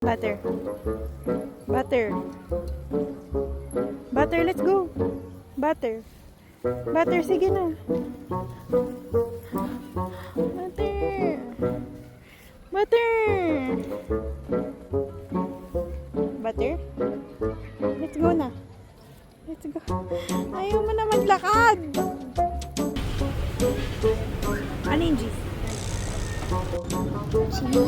Butter. Butter. Butter, let's go. Butter. Butter, sige na. Butter. Butter. Butter. Let's go na. Let's go. Ayaw mo na maglakad. Ano yung G's? Sige.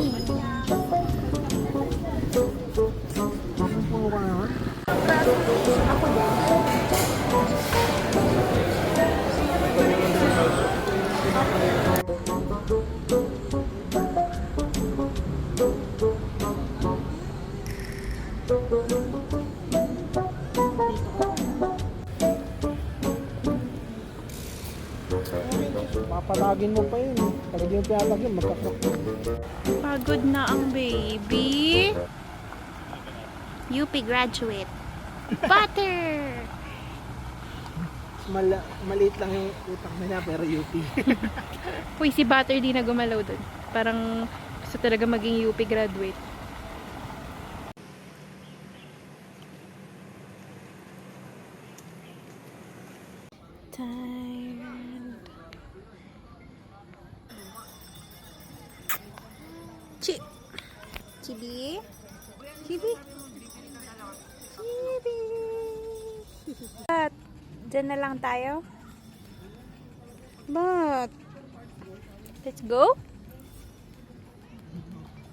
Papatagin mo pa yun. Pag hindi mo pinatagin, magkakrok. Pagod na ang baby. UP graduate. Butter! Maliit lang yung utang nila pero UP. Uy, si Butter di na gumalaw dun. Parang gusto talaga maging UP graduate. Tired. Chibi? Chibi? Chibi? But, dyan na lang tayo. But, let's go?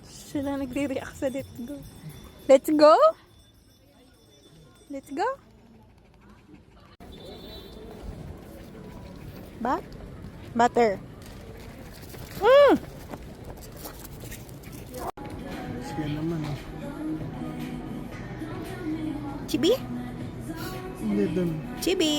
Sila nagre-react sa let's go. Let's go? Let's go? Butter. Siya naman eh. Chibi? Hindi dun. Chibi?